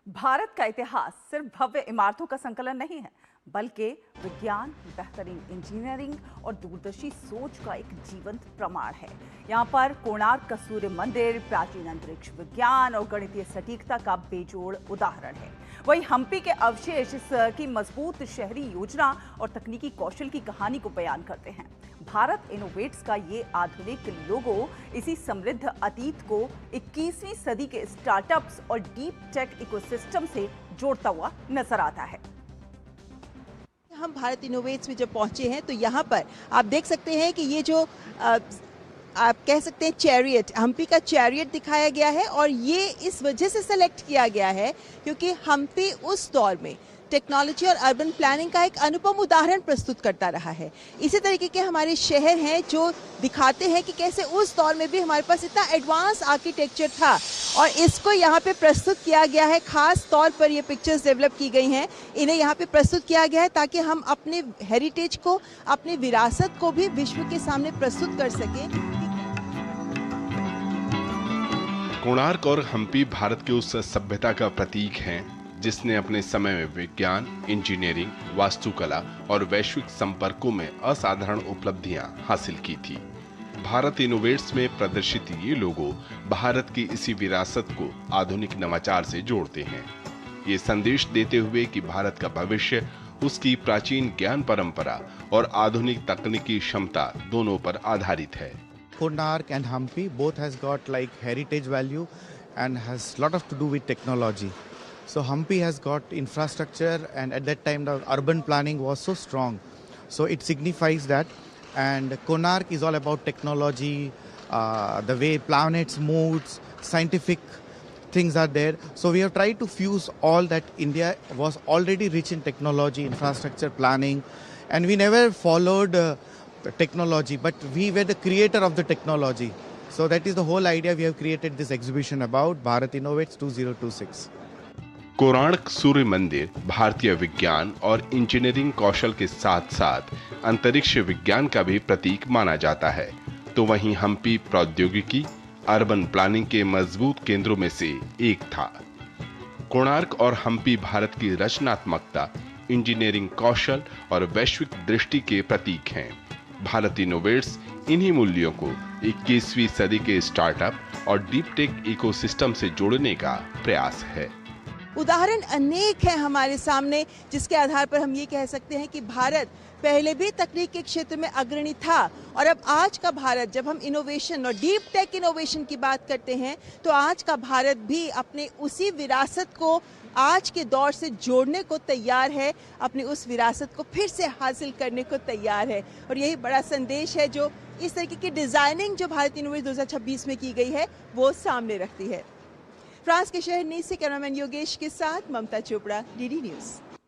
भारत का इतिहास सिर्फ भव्य इमारतों का संकलन नहीं है, बल्कि विज्ञान, बेहतरीन इंजीनियरिंग और दूरदर्शी सोच का एक जीवंत प्रमाण है। यहाँ पर कोणार्क का सूर्य मंदिर प्राचीन अंतरिक्ष विज्ञान और गणितीय सटीकता का बेजोड़ उदाहरण है। वहीं हम्पी के अवशेष इसकी मजबूत शहरी योजना और तकनीकी कौशल की कहानी को बयान करते हैं। भारत इनोवेट्स का ये आधुनिक लोगो इसी समृद्ध अतीत को 21वीं सदी के स्टार्टअप्स और डीप टेक इकोसिस्टम से जोड़ता हुआ नजर आता है। हम भारत इनोवेट्स में जब पहुंचे हैं तो यहाँ पर आप देख सकते हैं कि ये जो आप कह सकते हैं चैरियट, हम्पी का चैरियट दिखाया गया है और ये इस वजह से सेलेक्ट किया गया है क्योंकि हम्पी उस दौर में टेक्नोलॉजी और अर्बन प्लानिंग का एक अनुपम उदाहरण प्रस्तुत करता रहा है। इसी तरीके के हमारे शहर हैं जो दिखाते हैं कि कैसे उस दौर में भी हमारे पास इतना एडवांस आर्किटेक्चर था और इसको यहाँ पे प्रस्तुत किया गया है। खास तौर पर ये पिक्चर्स डेवलप की गई हैं, इन्हें यहाँ पे प्रस्तुत किया गया है ताकि हम अपने हेरिटेज को, अपनी विरासत को भी विश्व के सामने प्रस्तुत कर सकें। कोणार्क और हम्पी भारत के उस सभ्यता का प्रतीक हैं जिसने अपने समय में विज्ञान, इंजीनियरिंग, वास्तुकला और वैश्विक संपर्कों में असाधारण उपलब्धियां हासिल की थी। भारत इनोवेट्स में प्रदर्शित ये लोगो भारत की इसी विरासत को आधुनिक नवाचार से जोड़ते हैं। ये संदेश देते हुए कि भारत का भविष्य उसकी प्राचीन ज्ञान परंपरा और आधुनिक तकनीकी क्षमता दोनों पर आधारित है। Konark and Hampi both has got like heritage value and has lot of to do with technology. So Hampi has got infrastructure and at that time the urban planning was so strong. So it signifies that. And Konark is all about technology, the way planets moves, scientific things are there. So we have tried to fuse all that. India was already rich in technology, infrastructure planning, and we never followed technology, but we were the creator of the technology. So that is the whole idea. We have created this exhibition about Bharat Innovates 2026. Konark सूर्य मंदिर भारतीय विज्ञान और engineering कौशल के साथ साथ अंतरिक्ष विज्ञान का भी प्रतीक माना जाता है, तो वहीं हम्पी प्रौद्योगिकी, अर्बन प्लानिंग के मजबूत केंद्रों में से एक था। कोणार्क और हम्पी भारत की रचनात्मकता, इंजीनियरिंग कौशल और वैश्विक दृष्टि के प्रतीक हैं। भारत इनोवेट्स इन्हीं मूल्यों को 21वीं सदी के स्टार्टअप और डीप टेक इकोसिस्टम से जोड़ने का प्रयास है। उदाहरण अनेक हैं हमारे सामने जिसके आधार पर हम ये कह सकते हैं कि भारत पहले भी तकनीक के क्षेत्र में अग्रणी था और अब आज का भारत, जब हम इनोवेशन और डीप टेक इनोवेशन की बात करते हैं तो आज का भारत भी अपने उसी विरासत को आज के दौर से जोड़ने को तैयार है, अपनी उस विरासत को फिर से हासिल करने को तैयार है। और यही बड़ा संदेश है जो इस तरीके की डिजाइनिंग जो भारत इनोवेट 2026 में की गई है वो सामने रखती है। फ्रांस के शहर नीस से कैमरामैन योगेश के साथ ममता चोपड़ा, डीडी न्यूज़।